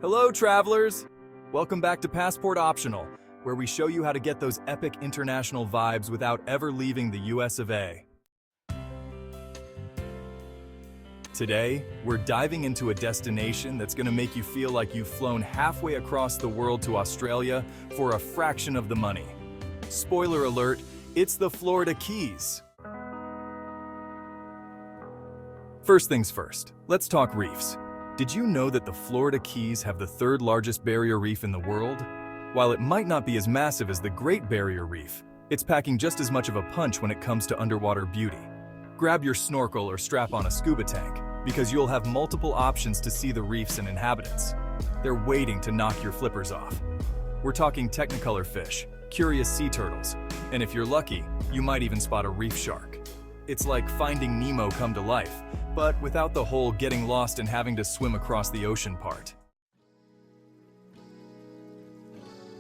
Hello, travelers! Welcome back to Passport Optional, where we show you how to get those epic international vibes without ever leaving the US of A. Today, we're diving into a destination that's going to make you feel like you've flown halfway across the world to Australia for a fraction of the money. Spoiler alert, it's the Florida Keys. First things first, let's talk reefs. Did you know that the Florida Keys have the third largest barrier reef in the world? While it might not be as massive as the Great Barrier Reef, it's packing just as much of a punch when it comes to underwater beauty. Grab your snorkel or strap on a scuba tank, because you'll have multiple options to see the reefs and inhabitants. They're waiting to knock your flippers off. We're talking technicolor fish, curious sea turtles, and if you're lucky, you might even spot a reef shark. It's like Finding Nemo come to life, but without the whole getting lost and having to swim across the ocean part.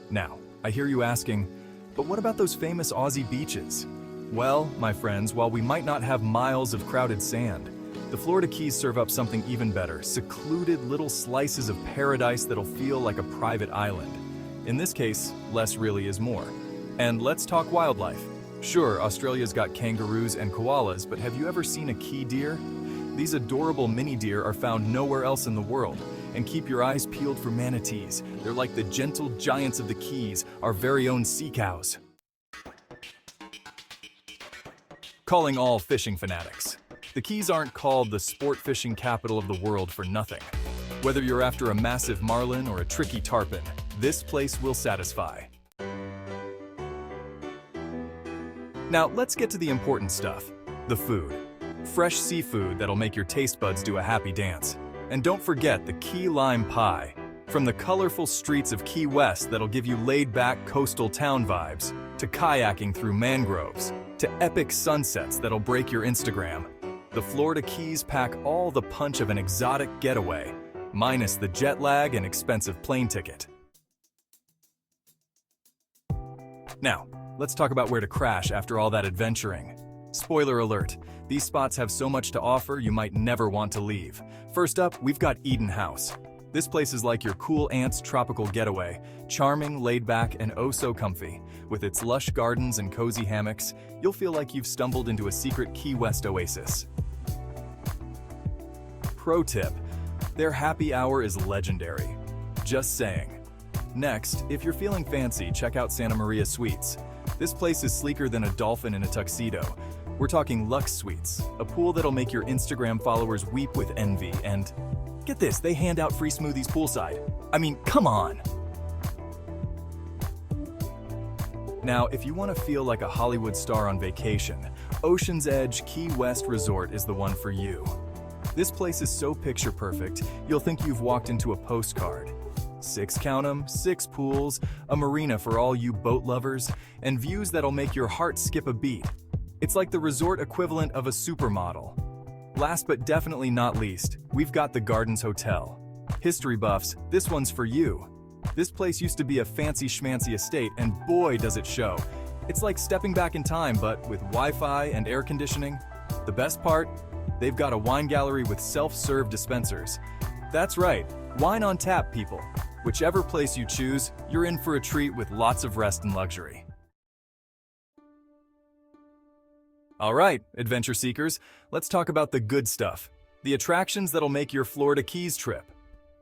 Now, I hear you asking, but what about those famous Aussie beaches? Well, my friends, while we might not have miles of crowded sand, the Florida Keys serve up something even better, secluded little slices of paradise that'll feel like a private island. In this case, less really is more. And let's talk wildlife. Sure, Australia's got kangaroos and koalas, but have you ever seen a key deer? These adorable mini deer are found nowhere else in the world. And keep your eyes peeled for manatees. They're like the gentle giants of the Keys, our very own sea cows. Calling all fishing fanatics. The Keys aren't called the sport fishing capital of the world for nothing. Whether you're after a massive marlin or a tricky tarpon, this place will satisfy. Now, let's get to the important stuff, the food. Fresh seafood that'll make your taste buds do a happy dance. And don't forget the key lime pie. From the colorful streets of Key West that'll give you laid-back coastal town vibes, to kayaking through mangroves, to epic sunsets that'll break your Instagram, the Florida Keys pack all the punch of an exotic getaway, minus the jet lag and expensive plane ticket. Now, let's talk about where to crash after all that adventuring. Spoiler alert, these spots have so much to offer you might never want to leave. First up, we've got Eden House. This place is like your cool aunt's tropical getaway, charming, laid back, and oh so comfy. With its lush gardens and cozy hammocks, you'll feel like you've stumbled into a secret Key West oasis. Pro tip, their happy hour is legendary. Just saying. Next, if you're feeling fancy, check out Santa Maria Suites. This place is sleeker than a dolphin in a tuxedo. We're talking Luxe Suites, a pool that'll make your Instagram followers weep with envy, and get this, they hand out free smoothies poolside. I mean, come on! Now, if you want to feel like a Hollywood star on vacation, Ocean's Edge Key West Resort is the one for you. This place is so picture perfect, you'll think you've walked into a postcard. 6 count 'em, 6 pools, a marina for all you boat lovers, and views that'll make your heart skip a beat. It's like the resort equivalent of a supermodel. Last but definitely not least, we've got the Gardens Hotel. History buffs, this one's for you. This place used to be a fancy schmancy estate, and boy does it show. It's like stepping back in time, but with Wi-Fi and air conditioning. The best part? They've got a wine gallery with self-serve dispensers. That's right, wine on tap, people. Whichever place you choose, you're in for a treat with lots of rest and luxury. All right, adventure seekers, let's talk about the good stuff. The attractions that'll make your Florida Keys trip.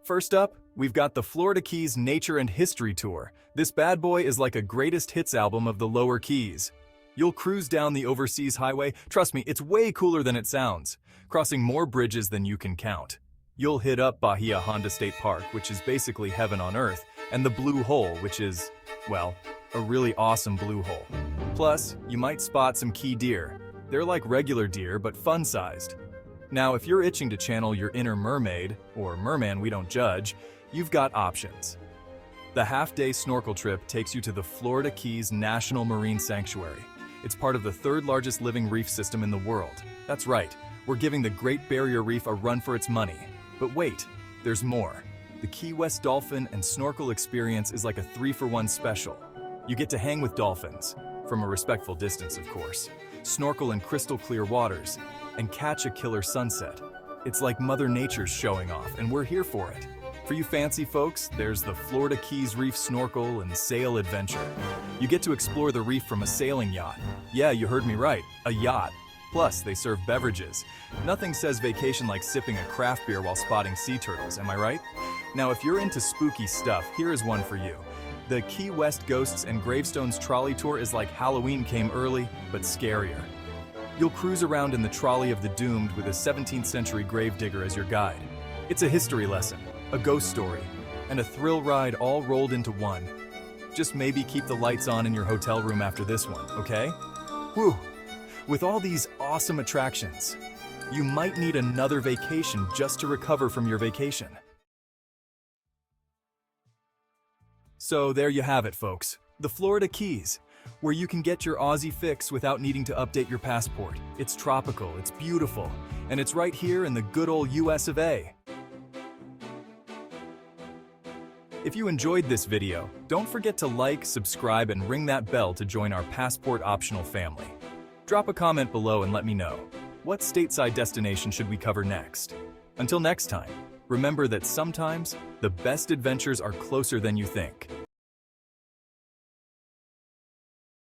First up, we've got the Florida Keys Nature and History Tour. This bad boy is like a greatest hits album of the lower Keys. You'll cruise down the overseas highway. Trust me, it's way cooler than it sounds, crossing more bridges than you can count. You'll hit up Bahia Honda State Park, which is basically heaven on earth, and the Blue Hole, which is, well, a really awesome blue hole. Plus, you might spot some key deer. They're like regular deer, but fun-sized. Now, if you're itching to channel your inner mermaid, or merman we don't judge, you've got options. The half-day snorkel trip takes you to the Florida Keys National Marine Sanctuary. It's part of the third largest living reef system in the world. That's right, we're giving the Great Barrier Reef a run for its money. But wait, there's more. The Key West Dolphin and Snorkel experience is like a 3-for-1 special. You get to hang with dolphins, from a respectful distance of course, snorkel in crystal clear waters, and catch a killer sunset. It's like Mother Nature's showing off, and we're here for it. For you fancy folks, there's the Florida Keys Reef Snorkel and Sail Adventure. You get to explore the reef from a sailing yacht. Yeah, you heard me right, a yacht. Plus, they serve beverages. Nothing says vacation like sipping a craft beer while spotting sea turtles, am I right? Now, if you're into spooky stuff, here is one for you. The Key West Ghosts and Gravestones Trolley Tour is like Halloween came early, but scarier. You'll cruise around in the Trolley of the Doomed with a 17th century gravedigger as your guide. It's a history lesson, a ghost story, and a thrill ride all rolled into one. Just maybe keep the lights on in your hotel room after this one, okay? Whew! With all these awesome attractions, you might need another vacation just to recover from your vacation. So there you have it, folks. The Florida Keys, where you can get your Aussie fix without needing to update your passport. It's tropical, it's beautiful, and it's right here in the good old US of A. If you enjoyed this video, don't forget to like, subscribe, and ring that bell to join our passport optional family. Drop a comment below and let me know, what stateside destination should we cover next? Until next time, remember that sometimes the best adventures are closer than you think.